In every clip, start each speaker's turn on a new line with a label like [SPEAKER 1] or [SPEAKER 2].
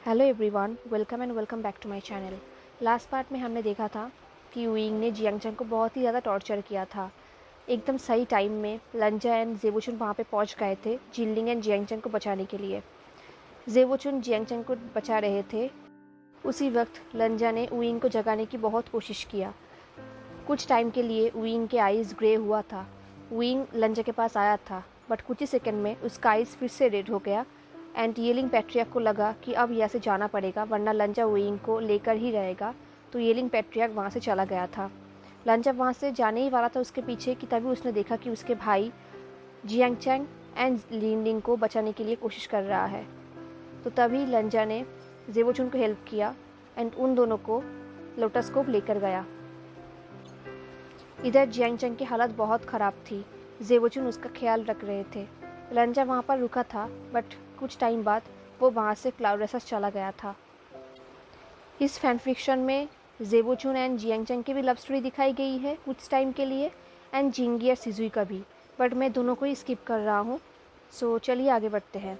[SPEAKER 1] Hello everyone, welcome back to my channel. Last part में हमने देखा था कि विंग ने जियांगचंग को बहुत ही ज़्यादा टॉर्चर किया था। एकदम सही टाइम में लंजा एंड जेवोचुन वहाँ पे पहुँच गए थे जिनलिंग एंड जियांगचंग को बचाने के लिए। जेवोचुन जियांगचंग को बचा रहे थे। उसी वक्त लंजा ने विंग को जगाने की बहुत कोशिश किया। कुछ टाइम के लिए विंग के आइज़ ग्रे हुआ था। विंग लंजा के पास आया था, बट कुछ ही सेकंड में उसका आइज़ फिर से रेड हो गया एंड येलिंग पैट्रियर्क को लगा कि अब यहाँ से जाना पड़ेगा, वरना लंजा विंग को लेकर ही रहेगा। तो येलिंग पैट्रियर्क वहाँ से चला गया था। लंजा वहाँ से जाने ही वाला था उसके पीछे कि तभी उसने देखा कि उसके भाई जियांगचैंग एंड लिनलिंग को बचाने के लिए कोशिश कर रहा है। तो तभी लंजा ने जेवोचुन को हेल्प किया एंड उन दोनों को लोटस को लेकर गया। इधर जियांगचैंग की हालत बहुत ख़राब थी। जेवोचुन उसका ख्याल रख रहे थे। लंजा वहाँ पर रुका था, बट कुछ टाइम बाद वो वहाँ से क्लाउड रेसस चला गया था। इस फैन फिक्शन में जेवोचुन एंड जियांगचैंग की भी लव स्टोरी दिखाई गई है कुछ टाइम के लिए, एंड जिंगी और सिजुई का भी, बट मैं दोनों को ही स्किप कर रहा हूँ। सो चलिए आगे बढ़ते हैं।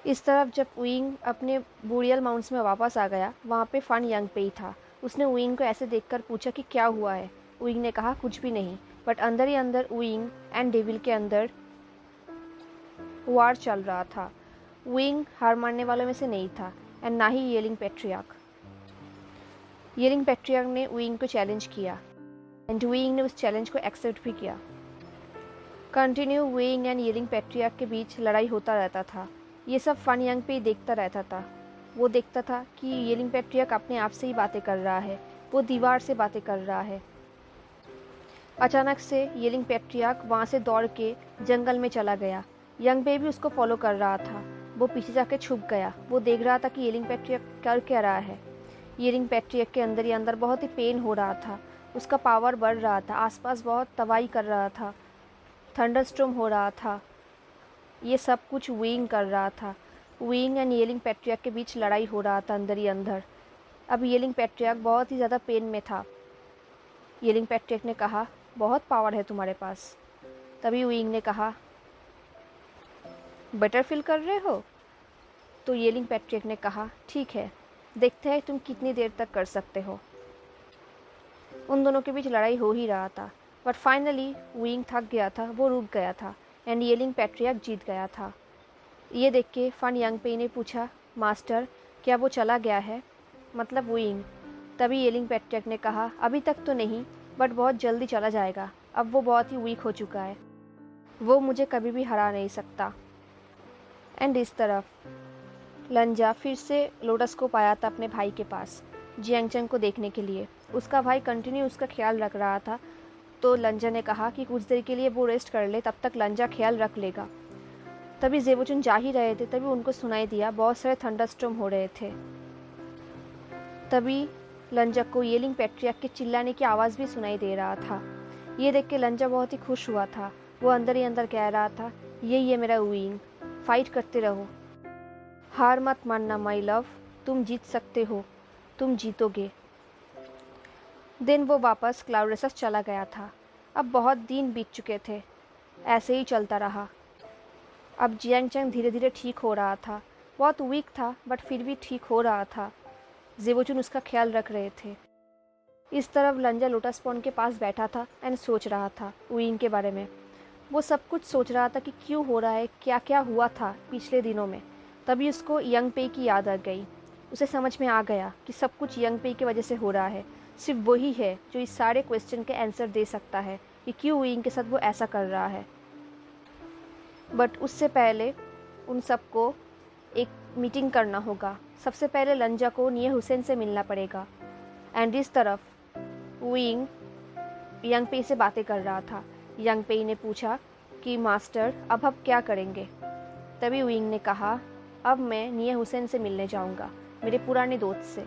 [SPEAKER 1] इस तरफ जब विंग अपने बोरियल माउंट्स में वापस आ गया, वहाँ पे फन यंग पे ही था। उसने विंग को ऐसे देखकर पूछा कि क्या हुआ है। विंग ने कहा कुछ भी नहीं, बट अंदर ही अंदर विंग एंड डेविल के अंदर वार चल रहा था। विंग हार मानने वालों में से नहीं था एंड ना ही येलिंग पैट्रियार्क। येलिंग पैट्रियार्क ने विंग को चैलेंज किया एंड विंग ने उस चैलेंज को एक्सेप्ट भी किया। Continue wing and yelling patriarch के बीच लड़ाई होता रहता था। ये सब फन यंग पे ही देखता रहता था। वो देखता था कि येलिंग पैट्रियार्क अपने आप से ही बातें कर रहा है, वो दीवार से बातें कर रहा है। अचानक से येलिंग पैट्रियार्क वहाँ से दौड़ के जंगल में चला गया। यंग बे भी उसको फॉलो कर रहा था। वो पीछे जाके छुप गया। वो देख रहा था कि येलिंग पैट्रियर्क कर क्या रहा है। येलिंग पैट्रियर्क के अंदर ही अंदर बहुत ही पेन हो रहा था। उसका पावर बढ़ रहा था। आसपास बहुत तबाही कर रहा था। थंडरस्टॉर्म हो रहा था। ये सब कुछ विंग कर रहा था। विंग एंड येलिंग पैट्रियर्क के बीच लड़ाई हो रहा था अंदर ही अंदर। अब येलिंग पैट्रियर्क बहुत ही ज़्यादा पेन में था। येलिंग पैट्रियर्क ने कहा, बहुत पावर है तुम्हारे पास। तभी विंग ने कहा, बेटर फील कर रहे हो? तो येलिंग पैट्रियर्क ने कहा, ठीक है, देखते हैं तुम कितनी देर तक कर सकते हो। उन दोनों के बीच लड़ाई हो ही रहा था, बट फाइनली विंग थक गया था। वो रुक गया था एंड येलिंग पैट्रियर्क जीत गया था। ये देख के फन यंग पे ने पूछा, मास्टर क्या वो चला गया है, मतलब विंग? तभी येलिंग पैट्रियर्क ने कहा, अभी तक तो नहीं, बट बहुत जल्दी चला जाएगा। अब वो बहुत ही वीक हो चुका है। वो मुझे कभी भी हरा नहीं सकता। एंड इस तरफ लंजा फिर से लोटस को पाया था अपने भाई के पास जियांगचंग को देखने के लिए। उसका भाई कंटिन्यू उसका ख्याल रख रहा था। तो लंजा ने कहा कि कुछ देर के लिए वो रेस्ट कर ले, तब तक लंजा ख्याल रख लेगा। तभी जेवोचुन जा ही रहे थे, तभी उनको सुनाई दिया बहुत सारे थंडरस्टॉर्म हो रहे थे। तभी लंजा को येलिंग पैट्रियर्क के चिल्लाने की आवाज़ भी सुनाई दे रहा था। ये देख के लंजा बहुत ही खुश हुआ था। वो अंदर ही अंदर कह रहा था, यही है मेरा विंग, फाइट करते रहो, हार मत मानना माई लव, तुम जीत सकते हो, तुम जीतोगे। दिन वो वापस क्लाउड रेसस चला गया था। अब बहुत दिन बीत चुके थे। ऐसे ही चलता रहा। अब जियांगचंग धीरे धीरे ठीक हो रहा था। बहुत वीक था, बट फिर भी ठीक हो रहा था। जेवोचुन उसका ख्याल रख रहे थे। इस तरफ लंजा लोटस पॉन्ड के पास बैठा था एंड सोच रहा था विंग के बारे में। वो सब कुछ सोच रहा था कि क्यों हो रहा है, क्या क्या हुआ था पिछले दिनों में। तभी उसको यंग पे की याद आ गई। उसे समझ में आ गया कि सब कुछ यंग पे की वजह से हो रहा है। सिर्फ वही है जो इस सारे क्वेश्चन के आंसर दे सकता है कि क्यों विंग के साथ वो ऐसा कर रहा है। बट उससे पहले उन सबको एक मीटिंग करना होगा। सबसे पहले लंजा को निये हुसैन से मिलना पड़ेगा। एंड इस तरफ विंग यंग पे से बातें कर रहा था। यंग पे ने पूछा कि मास्टर अब हम क्या करेंगे? तभी विंग ने कहा, अब मैं निये हुसैन से मिलने जाऊंगा, मेरे पुराने दोस्त से।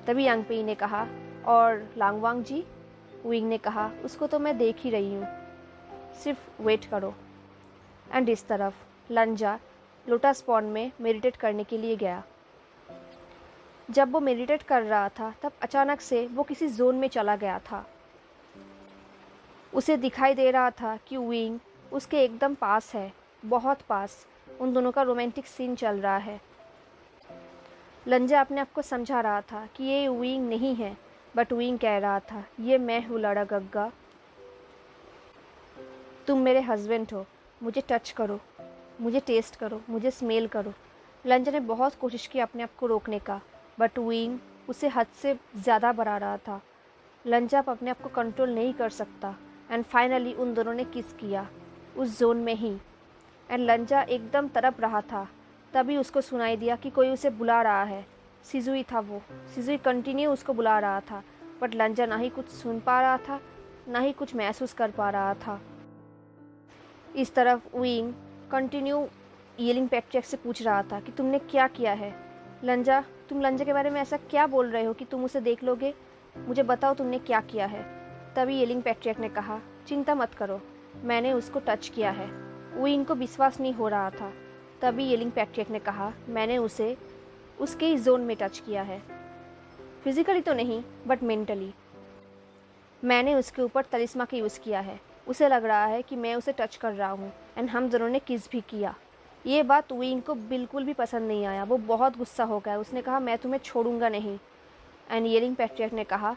[SPEAKER 1] तभी यंग पे ने कहा, और लांगवांग जी? विंग ने कहा, उसको तो मैं देख ही रही हूँ, सिर्फ वेट करो। एंड इस तरफ लंजा लोटस पॉन्ड में मेडिटेट करने के लिए गया। जब वो मेडिटेट कर रहा था, तब अचानक से वो किसी जोन में चला गया था। उसे दिखाई दे रहा था कि विंग उसके एकदम पास है, बहुत पास। उन दोनों का रोमांटिक सीन चल रहा है। लंजा अपने आप को समझा रहा था कि ये विंग नहीं है, बट विंग कह रहा था, ये मैं हूँ लड़ा गग्गा, तुम मेरे हस्बैंड हो, मुझे टच करो, मुझे टेस्ट करो, मुझे स्मेल करो। लंजा ने बहुत कोशिश की अपने आप को रोकने का, बट विंग उसे हद से ज़्यादा बढ़ा रहा था। लंजा अब अपने आप को कंट्रोल नहीं कर सकता एंड फाइनली उन दोनों ने किस किया उस जोन में ही। एंड लंजा एकदम तड़प रहा था, तभी उसको सुनाई दिया कि कोई उसे बुला रहा है। सिजुई था वो। सिजुई कंटिन्यू उसको बुला रहा था, बट लंजा ना ही कुछ सुन पा रहा था, ना ही कुछ महसूस कर पा रहा था। इस तरफ विंग कंटिन्यू येलिंग पैट्रियक से पूछ रहा था कि तुमने क्या किया है लंजा, तुम लंजा के बारे में ऐसा क्या बोल रहे हो कि तुम उसे देख लोगे, मुझे बताओ तुमने क्या किया है। तभी येलिंग पैट्रियक ने कहा, चिंता मत करो, मैंने उसको टच किया है। विंग को विश्वास नहीं हो रहा था। तभी येलिंग पैट्रियक ने कहा, मैंने उसे उसके ही जोन में टच किया है, फिजिकली तो नहीं बट मेंटली। मैंने उसके ऊपर तलिस्मा का यूज़ किया है, उसे लग रहा है कि मैं उसे टच कर रहा हूँ एंड हम दोनों ने किस भी किया। ये बात विंग को बिल्कुल भी पसंद नहीं आया, वो बहुत गुस्सा हो गया। उसने कहा, मैं तुम्हें छोड़ूंगा नहीं। एंड येलिंग पैट्रियक ने कहा,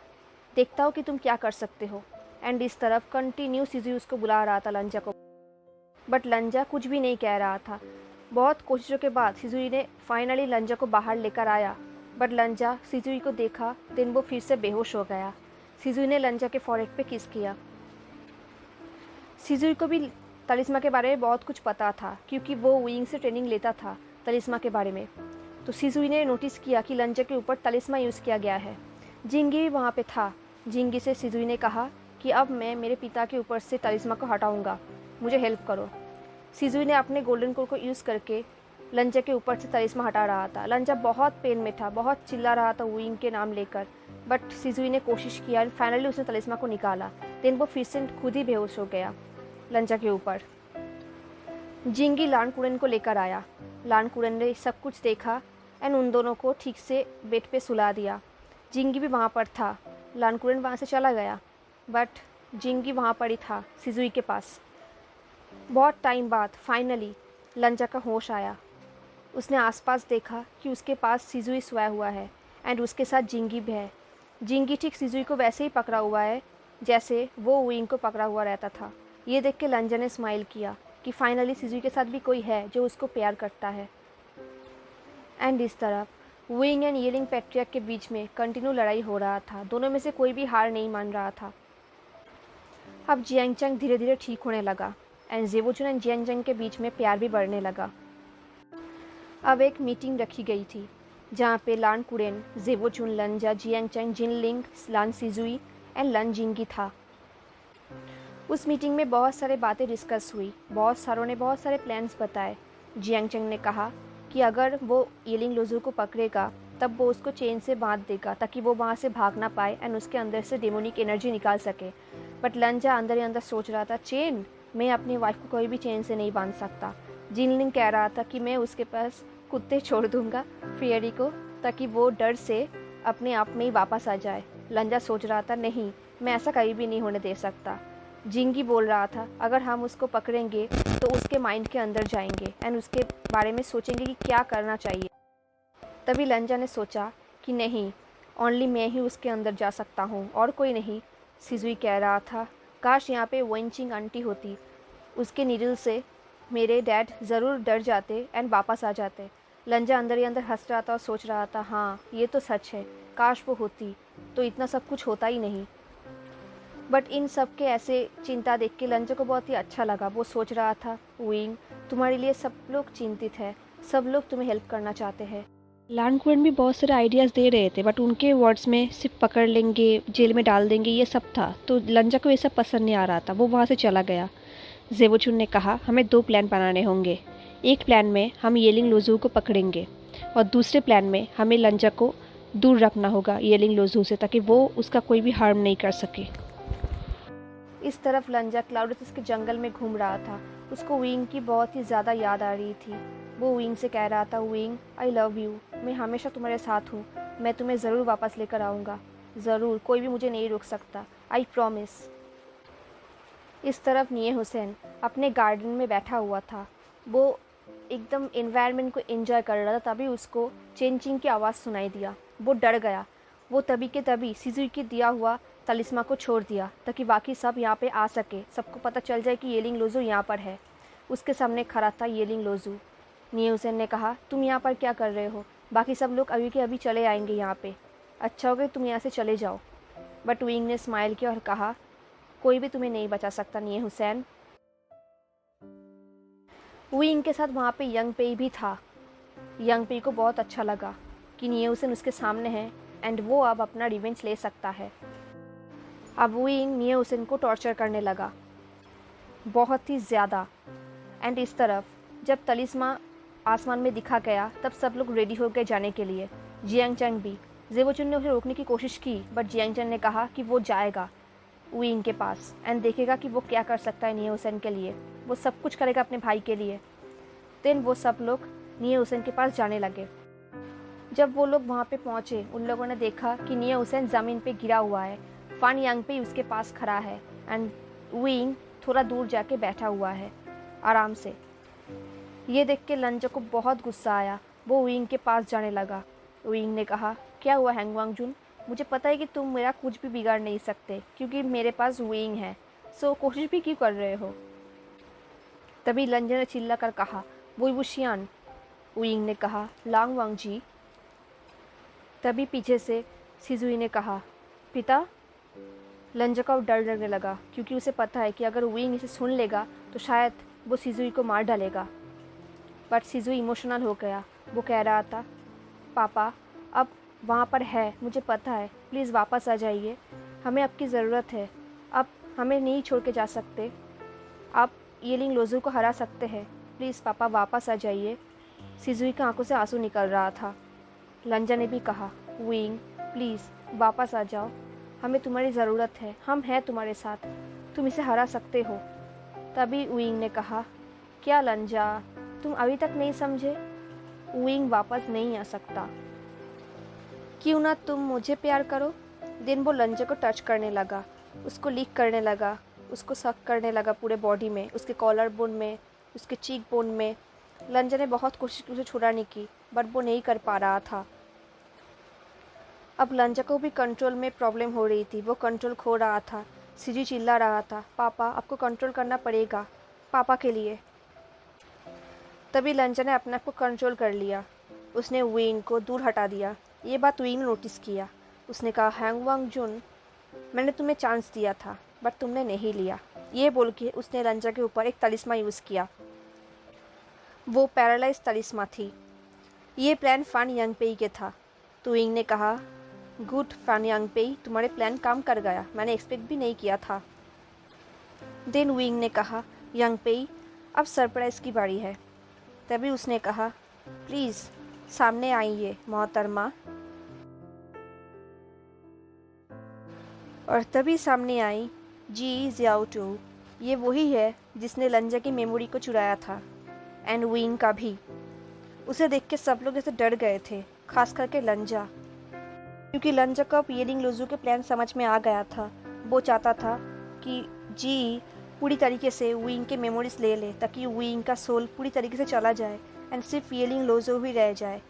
[SPEAKER 1] देखता हूँ कि तुम क्या कर सकते हो। एंड इस तरफ कंटिन्यू सिजुई उसको बुला रहा था लंजा को, बट लंजा कुछ भी नहीं कह रहा था। बहुत कोशिशों के बाद सिजुई ने फाइनली लंजा को बाहर लेकर आया, बट लंजा सिजुई को देखा, देन वो फिर से बेहोश हो गया। सिजुई ने लंजा के फॉरहेड पे किस किया। सिजुई को भी तलिस्मा के बारे में बहुत कुछ पता था, क्योंकि वो विंग से ट्रेनिंग लेता था तलिस्मा के बारे में। तो सिजुई ने नोटिस किया कि लंजा के ऊपर तलिस्मा यूज़ किया गया है। जिंगी भी वहाँ पे था। जिंगी से सिजुई ने कहा कि अब मैं मेरे पिता के ऊपर से तलिस्मा को हटाऊंगा, मुझे हेल्प करो। सिजुई ने अपने गोल्डन कोर को यूज़ करके लंजा के ऊपर से तलिस्मा हटा रहा था। लंजा बहुत पेन में था, बहुत चिल्ला रहा था विंग के नाम लेकर, बट सिजुई ने कोशिश किया। फाइनली उसने तलिस्मा को निकाला, देन वो फिर से खुद ही बेहोश हो गया लंजा के ऊपर। जिंगी लान कुरन को लेकर आया। लान कुरन ने सब कुछ देखा एंड उन दोनों को ठीक से बेड पे सुला दिया। जिंगी भी वहाँ पर था। लान कुरन वहाँ से चला गया, बट जिंगी वहाँ पर ही था सिजुई के पास। बहुत टाइम बाद फाइनली लंजा का होश आया। उसने आसपास देखा कि उसके पास सिजुई सोया हुआ है एंड उसके साथ जिंगी भी है। जिंगी ठीक सिजुई को वैसे ही पकड़ा हुआ है जैसे वो विंग को पकड़ा हुआ रहता था। ये देख के लंजा ने स्माइल किया कि फाइनली सिजुई के साथ भी कोई है जो उसको प्यार करता है। एंड इस तरफ विंग एंड येलिंग पैट्रियक के बीच में कंटिन्यू लड़ाई हो रहा था। दोनों में से कोई भी हार नहीं मान रहा था। अब जियांगचंग धीरे धीरे ठीक होने लगा एंड जेवोचुन एंड जियांगचंग के बीच में प्यार भी बढ़ने लगा। अब एक मीटिंग रखी गई थी जहाँ पे लान कुरेन, जेवोचुन, लंजा, जियांगचंग, जिनलिंग, लान सिजुई एंड लन जिंगी था। उस मीटिंग में बहुत सारे बातें डिस्कस हुई। बहुत सारों ने बहुत सारे प्लान्स बताए। जियांगचंग ने कहा कि अगर वो येलिंग लोजू को पकड़ेगा तब वो उसको चेन से बांध देगा ताकि वो वहाँ से भाग ना पाए एंड उसके अंदर से डेमोनिक एनर्जी निकाल सके। बट लंजा अंदर ही अंदर सोच रहा था, चेन, मैं अपनी वाइफ को कोई भी चेन से नहीं बांध सकता। जिनलिंग कह रहा था कि मैं उसके पास कुत्ते छोड़ दूंगा फेयरी को ताकि वो डर से अपने आप में ही वापस आ जाए। लंजा सोच रहा था, नहीं, मैं ऐसा कहीं भी नहीं होने दे सकता। जिंगी बोल रहा था, अगर हम उसको पकड़ेंगे तो उसके माइंड के अंदर जाएंगे एंड उसके बारे में सोचेंगे कि क्या करना चाहिए। तभी लंजा ने सोचा कि नहीं, ओनली मैं ही उसके अंदर जा सकता हूँ और कोई नहीं। सिजुई कह रहा था, काश यहाँ पे वेंचिंग आंटी होती, उसके नीडल से मेरे डैड ज़रूर डर जाते एंड वापस आ जाते। लंजा अंदर ही अंदर हंस रहा था और सोच रहा था, हाँ ये तो सच है, काश वो होती तो इतना सब कुछ होता ही नहीं। बट इन सब के ऐसे चिंता देख के लंजा को बहुत ही अच्छा लगा। वो सोच रहा था, विंग, तुम्हारे लिए सब लोग चिंतित है, सब लोग तुम्हें हेल्प करना चाहते हैं। लान कुरन भी बहुत सारे आइडियाज़ दे रहे थे, बट उनके वर्ड्स में सिर्फ पकड़ लेंगे, जेल में डाल देंगे, ये सब था। तो लंजा को ये सब पसंद नहीं आ रहा था। वो वहाँ से चला गया। जेवोचुन ने कहा, हमें 2 प्लान बनाने होंगे। एक प्लान में हम येलिंग लोजू को पकड़ेंगे और दूसरे प्लान में हमें लंजा को दूर रखना होगा येलिंग लोजू से ताकि वो उसका कोई भी हार्म नहीं कर सके। इस तरफ लंजा क्लाउडेस के जंगल में घूम रहा था। उसको विंग की बहुत ही ज़्यादा याद आ रही थी। वो विंग से कह रहा था, विंग, आई लव यू, मैं हमेशा तुम्हारे साथ हूँ, मैं तुम्हें ज़रूर वापस लेकर आऊँगा, ज़रूर, कोई भी मुझे नहीं रोक सकता, आई प्रॉमिस। इस तरफ निये हुसैन अपने गार्डन में बैठा हुआ था। वो एकदम एनवायरनमेंट को एंजॉय कर रहा था, तभी उसको चेंचिंग की आवाज़ सुनाई दिया। वो डर गया। वो तभी के तभी सिजुई के दिया हुआ तलिस्मा को छोड़ दिया ताकि बाकी सब यहाँ पे आ सके, सबको पता चल जाए कि येलिंग लोज़ू यहाँ पर है। उसके सामने खड़ा था येलिंग लोज़ू। नियोसेन ने कहा, तुम यहाँ पर क्या कर रहे हो? बाकी सब लोग अभी के अभी चले आएंगे यहाँ पे। अच्छा होगा तुम यहाँ से चले जाओ। बट विंग ने स्माइल किया और कहा, कोई भी तुम्हें नहीं बचा सकता निये हुसैन। विंग के साथ वहाँ पे यंग पेई भी था। यंग पेई को बहुत अच्छा लगा कि निये हुसैन उसके सामने है एंड वो अब अपना रिवेंज ले सकता है। अब विंग निये हुसैन को टॉर्चर करने लगा, बहुत ही ज़्यादा। एंड इस तरफ जब तलिस्मा आसमान में दिखा गया तब सब लोग रेडी हो गए जाने के लिए। जियांग चंग भी। जेवोचुन ने उसे रोकने की कोशिश की, बट जियांग चंग ने कहा कि वो जाएगा विंग के पास एंड देखेगा कि वो क्या कर सकता है निये हुसैन के लिए। वो सब कुछ करेगा अपने भाई के लिए। देन वो सब लोग निये हुसैन के पास जाने लगे। जब वो लोग वहाँ पे पहुँचे, उन लोगों ने देखा कि निये हुसैन ज़मीन पे गिरा हुआ है। फान यांग पे उसके पास खड़ा है एंड विंग थोड़ा दूर जाके बैठा हुआ है आराम से। ये देख के लंजा को बहुत गुस्सा आया। वो विंग के पास जाने लगा। विंग ने कहा, क्या हुआ हैंगवांग जुन? मुझे पता है कि तुम मेरा कुछ भी बिगाड़ नहीं सकते क्योंकि मेरे पास विंग है, सो कोशिश भी क्यों कर रहे हो? तभी लंजा ने चिल्ला कर कहा, वुई वुशियान। विंग ने कहा, लांग वांग जी। तभी पीछे से सिजुई ने कहा, पिता। लंजा का डर लगने लगा क्योंकि उसे पता है कि अगर विंग इसे सुन लेगा तो शायद वो सिजुई को मार डालेगा। बट सिजुई इमोशनल हो गया। वो कह रहा था, पापा अब वहाँ पर है, मुझे पता है, प्लीज़ वापस आ जाइए, हमें आपकी ज़रूरत है, आप हमें नहीं छोड़ के जा सकते, आप येलिंग लोज़ू को हरा सकते हैं, प्लीज़ पापा वापस आ जाइए। सिजुई की आंखों से आंसू निकल रहा था। लंजा ने भी कहा, विंग प्लीज़ वापस आ जाओ, हमें तुम्हारी ज़रूरत है, हम हैं तुम्हारे साथ, तुम इसे हरा सकते हो। तभी विंग ने कहा, क्या लंजा, तुम अभी तक नहीं समझे? विंग वापस नहीं आ सकता। क्यों ना तुम मुझे प्यार करो। दिन वो लंजा को टच करने लगा, उसको लीक करने लगा, उसको सक करने लगा पूरे बॉडी में, उसके कॉलर बोन में, उसके चीक बोन में। लंजा ने बहुत कोशिश की उसे छुड़ाने की, बट वो नहीं कर पा रहा था। अब लंजा को भी कंट्रोल में प्रॉब्लम हो रही थी, वो कंट्रोल खो रहा था। सिजी चिल्ला रहा था, पापा आपको कंट्रोल करना पड़ेगा, पापा के लिए। तभी लंजा ने अपने आप को कंट्रोल कर लिया। उसने विंग को दूर हटा दिया। ये बात विंग ने नोटिस किया। उसने कहा, हैंगवांग जुन, मैंने तुम्हें चांस दिया था बट तुमने नहीं लिया। ये बोल के उसने लंजा के ऊपर एक तलिस्मा यूज़ किया। वो पैरालाइज तलिस्मा थी। ये प्लान फान यांगपेई के था। तो विंग ने कहा, गुड फान यांगपेई, तुम्हारे प्लान काम कर गया, मैंने एक्सपेक्ट भी नहीं किया था। देन विंग ने कहा, यांगपेई अब सरप्राइज़ की बारी है। तभी उसने कहा, प्लीज़ सामने आइए मोहतरमा। और तभी सामने आई जी जियाओटू। ये वही है जिसने लंजा की मेमोरी को चुराया था एंड विंग का भी। उसे देख के सब लोग ऐसे डर गए थे, खास करके लंजा, क्योंकि लंजा को अब येलिंग लोज़ू के प्लान समझ में आ गया था। वो चाहता था कि जी पूरी तरीके से विंग के मेमोरीज ले ले ताकि विंग का सोल पूरी तरीके से चला जाए एंड सिर्फ येलिंग लोज़ो ही रह जाए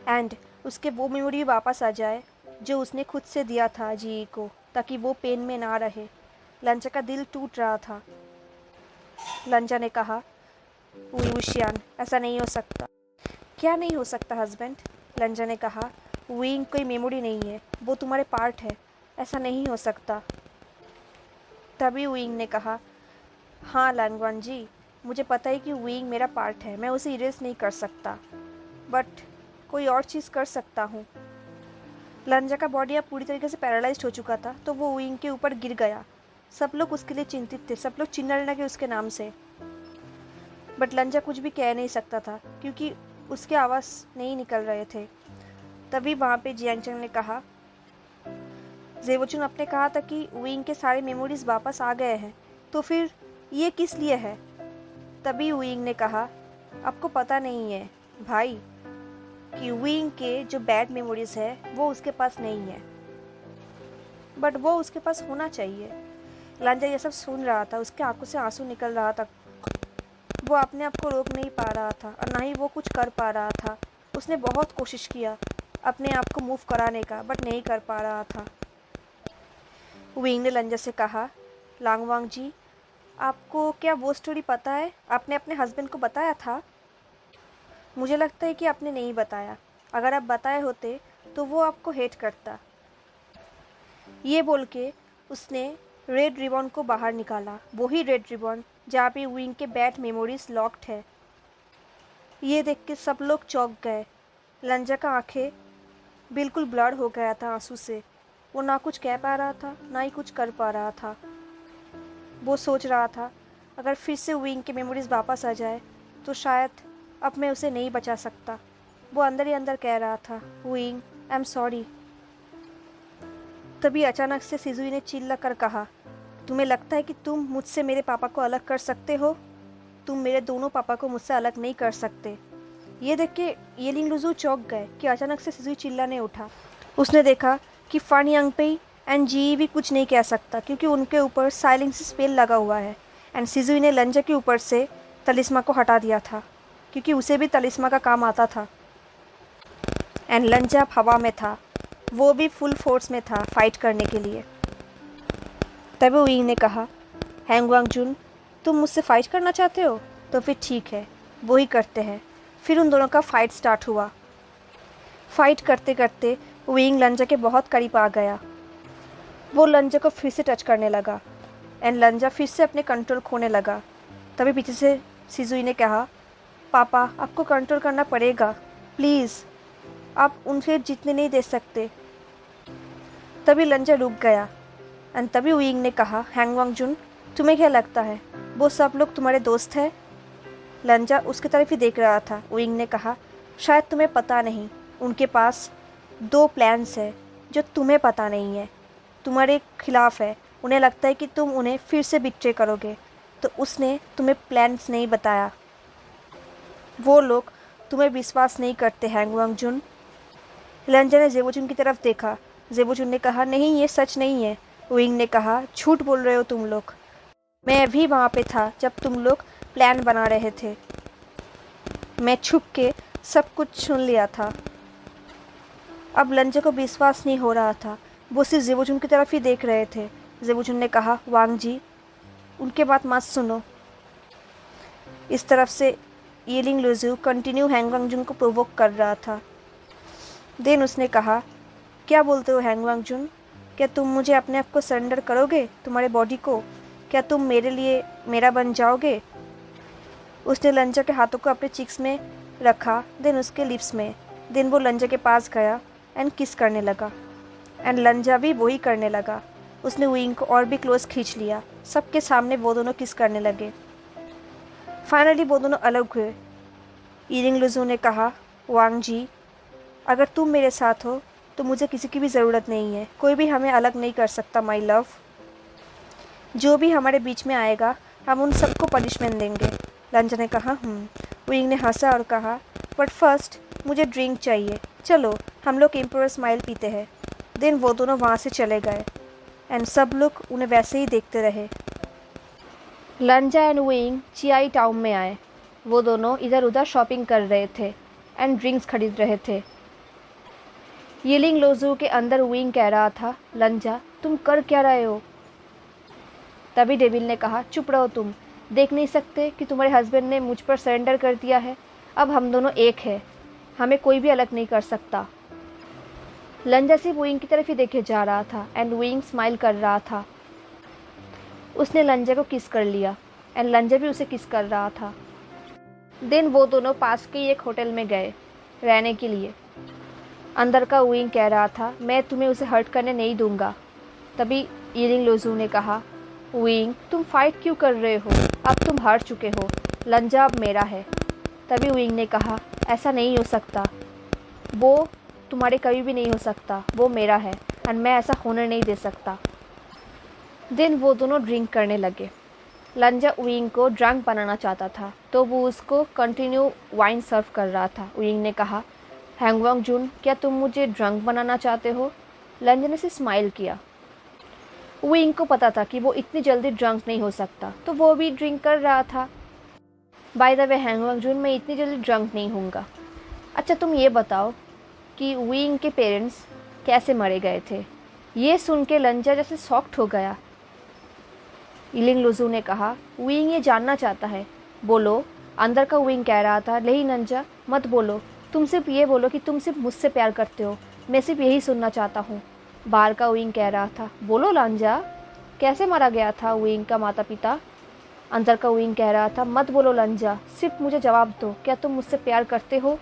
[SPEAKER 1] एंड उसके वो मेमोरी वापस आ जाए जो उसने खुद से दिया था जी को, ताकि वो पेन में ना रहे। लंजा का दिल टूट रहा था। लंजा ने कहा, वुशियान ऐसा नहीं हो सकता। क्या नहीं हो सकता हस्बैंड? लंजा ने कहा, विंग कोई मेमोरी नहीं है, वो तुम्हारे पार्ट है, ऐसा नहीं हो सकता। तभी विंग ने कहा, हाँ लैंगवान जी, मुझे पता है कि विंग मेरा पार्ट है, मैं उसे इरेज नहीं कर सकता, बट कोई और चीज़ कर सकता हूँ। लंजा का बॉडी अब पूरी तरीके से पैरालाइज्ड हो चुका था, तो वो विंग के ऊपर गिर गया। सब लोग उसके लिए चिंतित थे, सब लोग चिल्लाने लगे उसके नाम से, बट लंजा कुछ भी कह नहीं सकता था क्योंकि उसके आवाज़ नहीं निकल रहे थे। तभी वहाँ पे जियांग चंग ने कहा, जेवोचुन आपने कहा था कि विंग के सारे मेमोरीज वापस आ गए हैं, तो फिर ये किस लिए है? तभी विंग ने कहा, आपको पता नहीं है भाई कि विंग के जो बैड मेमोरीज है वो उसके पास नहीं है, बट वो उसके पास होना चाहिए। लंजा ये सब सुन रहा था, उसके आंखों से आंसू निकल रहा था। वो अपने आप को रोक नहीं पा रहा था और ना ही वो कुछ कर पा रहा था। उसने बहुत कोशिश किया अपने आप को मूव कराने का, बट नहीं कर पा रहा था। विंग ने लंजा से कहा, लांगवांग जी, आपको क्या वो स्टोरी पता है? आपने अपने हस्बैंड को बताया था? मुझे लगता है कि आपने नहीं बताया। अगर आप बताए होते तो वो आपको हेट करता। ये बोल के उसने रेड रिबन को बाहर निकाला, वही रेड रिबन जहाँ पे विंग के बैड मेमोरीज लॉक्ड है। ये देख के सब लोग चौंक गए। लंजा का आंखें बिल्कुल ब्लर हो गया था आंसू से। वो ना कुछ कह पा रहा था, ना ही कुछ कर पा रहा था। वो सोच रहा था अगर फिर से विंग के मेमोरीज वापस आ जाए तो शायद अब मैं उसे नहीं बचा सकता। वो अंदर ही अंदर कह रहा था, विंग, आई एम सॉरी। तभी अचानक से सिजुई ने चिल्ला कर कहा, तुम्हें लगता है कि तुम मुझसे मेरे पापा को अलग कर सकते हो? तुम मेरे दोनों पापा को मुझसे अलग नहीं कर सकते। ये देख के येलिंग लुजू चौंक गए कि अचानक से सिजुई चिल्लाने उठा। उसने देखा कि फन यांगपेई एंड जी भी कुछ नहीं कह सकता क्योंकि उनके ऊपर साइलेंस स्पेल लगा हुआ है। एंड सिजुई ने लंजा के ऊपर से तलिस्मा को हटा दिया था क्योंकि उसे भी तलिस्मा का काम आता था। एंड लंजा हवा में था, वो भी फुल फोर्स में था फाइट करने के लिए। तभी विंग ने कहा, हैंगवांग जुन, तुम मुझसे फाइट करना चाहते हो? तो फिर ठीक है, वो ही करते हैं। फिर उन दोनों का फाइट स्टार्ट हुआ। फाइट करते करते विंग लंजा के बहुत करीब आ गया। वो लंजा को फिर से टच करने लगा एंड लंजा फिर से अपने कंट्रोल खोने लगा। तभी पीछे से सिजुई ने कहा, पापा, आपको कंट्रोल करना पड़ेगा, प्लीज़, आप उनसे जीतने नहीं दे सकते। तभी लंजा रुक गया एंड तभी विंग ने कहा, हैंगवांग जुन, तुम्हें क्या लगता है वो सब लोग तुम्हारे दोस्त हैं? लंजा उसकी तरफ ही देख रहा था। विंग ने कहा, शायद तुम्हें पता नहीं, उनके पास 2 प्लान्स है जो तुम्हें पता नहीं है, तुम्हारे खिलाफ है। उन्हें लगता है कि तुम उन्हें फिर से बिट्रे करोगे, तो उसने तुम्हें प्लान्स नहीं बताया। वो लोग तुम्हें विश्वास नहीं करते हैंगवांग जुन। लंजा ने जेबोजुन की तरफ देखा। जेबोजुन ने कहा, नहीं, ये सच नहीं है। विंग ने कहा, झूठ बोल रहे हो तुम लोग। मैं भी वहाँ पे था जब तुम लोग प्लान बना रहे थे। मैं छुप के सब कुछ सुन लिया था। अब लंजा को विश्वास नहीं हो रहा था। वो सिर्फ जेबोजुन की तरफ ही देख रहे थे। जेबोजुन ने कहा, वांग जी, उनके बात मत सुनो। इस तरफ से येलिंग लुजू कंटिन्यू हैंगवांग जुन को प्रोवोक कर रहा था। देन उसने कहा, क्या बोलते हो हैंगवांग जुन? क्या तुम मुझे अपने आप को सरेंडर करोगे, तुम्हारे बॉडी को? क्या तुम मेरे लिए मेरा बन जाओगे? उसने लंजा के हाथों को अपने चिक्स में रखा, देन उसके लिप्स में। देन वो लंजा के पास गया एंड किस करने लगा एंड लंजा भी वही करने लगा। उसने विंग को और भी क्लोज खींच लिया। सबके सामने वो दोनों किस करने लगे। फाइनली वो दोनों अलग हुए। येलिंग लुजू ने कहा, वांग जी, अगर तुम मेरे साथ हो तो मुझे किसी की भी ज़रूरत नहीं है। कोई भी हमें अलग नहीं कर सकता माई लव। जो भी हमारे बीच में आएगा हम उन सबको पनिशमेंट देंगे। लंजा ने कहा, विंग ने हंसा और कहा, बट फर्स्ट मुझे ड्रिंक चाहिए। चलो हम लोग एम्परर स्माइल पीते हैं। देन वो दोनों वहाँ से चले गए एंड सब लोग उन्हें वैसे ही देखते रहे। लंजा एंड विंग चियाई टाउन में आए। वो दोनों इधर उधर शॉपिंग कर रहे थे एंड ड्रिंक्स खरीद रहे थे। येलिंग लोजू के अंदर विंग कह रहा था, लंजा, तुम कर क्या रहे हो? तभी डेविल ने कहा, चुप रहो तुम, देख नहीं सकते कि तुम्हारे हस्बैंड ने मुझ पर सरेंडर कर दिया है? अब हम दोनों एक हैं, हमें कोई भी अलग नहीं कर सकता। लंजा सिर्फ विंग की तरफ ही देखे जा रहा था एंड विंग स्माइल कर रहा था। उसने लंजा को किस कर लिया एंड लंजा भी उसे किस कर रहा था। देन वो दोनों पास के एक होटल में गए रहने के लिए। अंदर का विंग कह रहा था, मैं तुम्हें उसे हर्ट करने नहीं दूंगा। तभी येलिंग लोजू ने कहा, विंग, तुम फाइट क्यों कर रहे हो? अब तुम हार चुके हो, लंजा अब मेरा है। तभी विंग ने कहा, ऐसा नहीं हो सकता, वो तुम्हारे कभी भी नहीं हो सकता, वो मेरा है एंड मैं ऐसा होने नहीं दे सकता। देन वो दोनों ड्रिंक करने लगे। लंजा विंग को ड्रंक बनाना चाहता था तो वो उसको कंटिन्यू वाइन सर्व कर रहा था। विंग ने कहा, हैंगवांग जुन, क्या तुम मुझे ड्रंक बनाना चाहते हो? लंजा ने से स्माइल किया। विंग को पता था कि वो इतनी जल्दी ड्रंक नहीं हो सकता, तो वो भी ड्रिंक कर रहा था। बाय द वे हैंगवांग जून, मैं इतनी जल्दी ड्रंक नहीं होऊंगा। अच्छा तुम ये बताओ कि विंग के पेरेंट्स कैसे मारे गए थे। ये सुन के लंजा जैसे शॉक्ड हो गया। इलिंग लुजू ने कहा, विंग ये जानना चाहता है। बोलो, अंदर का विंग कह रहा था। नहीं लंजा, मत बोलो, तुम सिर्फ ये बोलो कि तुम सिर्फ मुझसे प्यार करते हो, मैं सिर्फ यही सुनना चाहता हूँ। बाहर का विंग कह रहा था। बोलो लंजा, कैसे मारा गया था विंग का माता पिता। अंदर का विंग कह रहा था, मत बोलो लंजा, सिर्फ मुझे जवाब दो, क्या तुम मुझसे प्यार करते हो।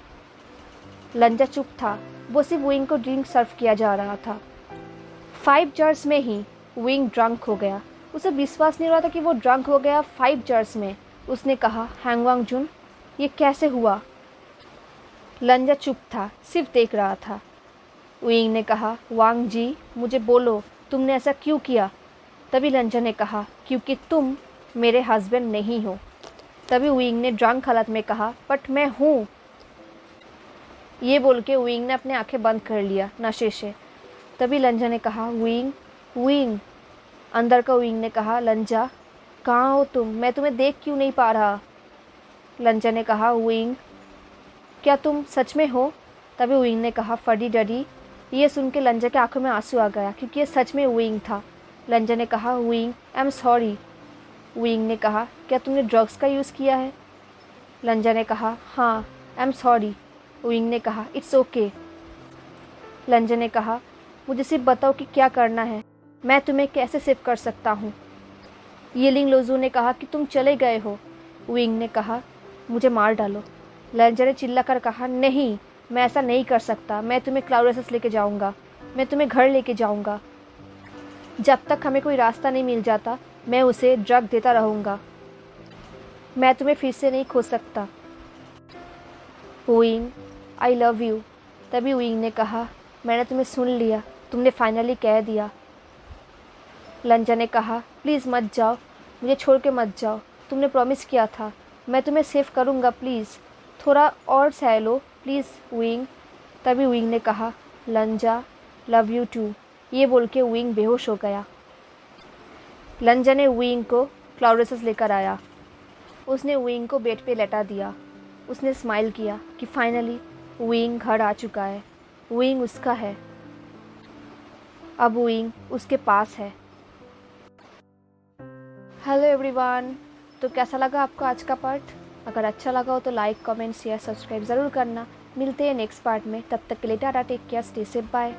[SPEAKER 1] लंजा चुप था, वो सिर्फ विंग को ड्रिंक सर्व किया जा रहा था। 5 जर्स में ही विंग ड्रंक हो गया। उसे विश्वास नहीं हो रहा था कि वो ड्रंक हो गया 5 जर्स में। उसने कहा, हैंगवांग जून, ये कैसे हुआ। लंजा चुप था, सिर्फ देख रहा था। विंग ने कहा, वांग जी, मुझे बोलो, तुमने ऐसा क्यों किया। तभी लंजा ने कहा, क्योंकि तुम मेरे हस्बैंड नहीं हो। तभी विंग ने ड्रंक हालत में कहा, बट मैं हूँ। ये बोल के विंग ने अपने आंखें बंद कर लिया नशे से। तभी लंजा ने कहा, विंग, विंग। अंदर का विंग ने कहा, लंजा कहाँ हो तुम, मैं तुम्हें देख क्यों नहीं पा रहा। लंजा ने कहा, विंग, क्या तुम सच में हो। तभी विंग ने कहा, फडी डडी। ये सुन के लंजा के आंखों में आंसू आ गया, क्योंकि ये सच में विंग था। लंजा ने कहा, wing, I am sorry. Wing ने कहा, क्या तुमने ड्रग्स का यूज़ किया है। लंजा ने कहा, हाँ, आई एम सॉरी। विंग ने कहा, इट्स ओके। लंजा ने कहा, मुझे सिर्फ बताओ कि क्या करना है, मैं तुम्हें कैसे सेव कर सकता हूँ। यिलिंग लोजू ने कहा कि तुम चले गए हो। विंग ने कहा, मुझे मार डालो। लंजा ने चिल्ला कर कहा, नहीं, मैं ऐसा नहीं कर सकता, मैं तुम्हें क्लाउडेसस लेके जाऊँगा, मैं तुम्हें घर लेके जाऊँगा। जब तक हमें कोई रास्ता नहीं मिल जाता, मैं उसे ड्रग देता रहूँगा, मैं तुम्हें फिर से नहीं खोज सकता। Wing, I love you. तभी विंग ने कहा, मैंने तुम्हें सुन लिया, तुमने फाइनली कह दिया। लंजा ने कहा, प्लीज़ मत जाओ, मुझे छोड़ के मत जाओ, तुमने प्रॉमिस किया था, मैं तुम्हें सेव करूँगा, प्लीज़ थोड़ा और सह लो, प्लीज़ विंग। तभी विंग ने कहा, लंजा, लव यू टू। ये बोल के विंग बेहोश हो गया। लंजा ने विंग को क्लाउडेसस लेकर आया। उसने विंग को बेड पे लेटा दिया। उसने स्माइल किया कि फाइनली विंग घर आ चुका है, विंग उसका है, अब विंग उसके पास है। हेलो एवरीवन, तो कैसा लगा आपको आज का पार्ट। अगर अच्छा लगा हो तो लाइक, कमेंट, शेयर, सब्सक्राइब ज़रूर करना। मिलते हैं नेक्स्ट पार्ट में, तब तक के लिए tata, take care, stay safe, bye.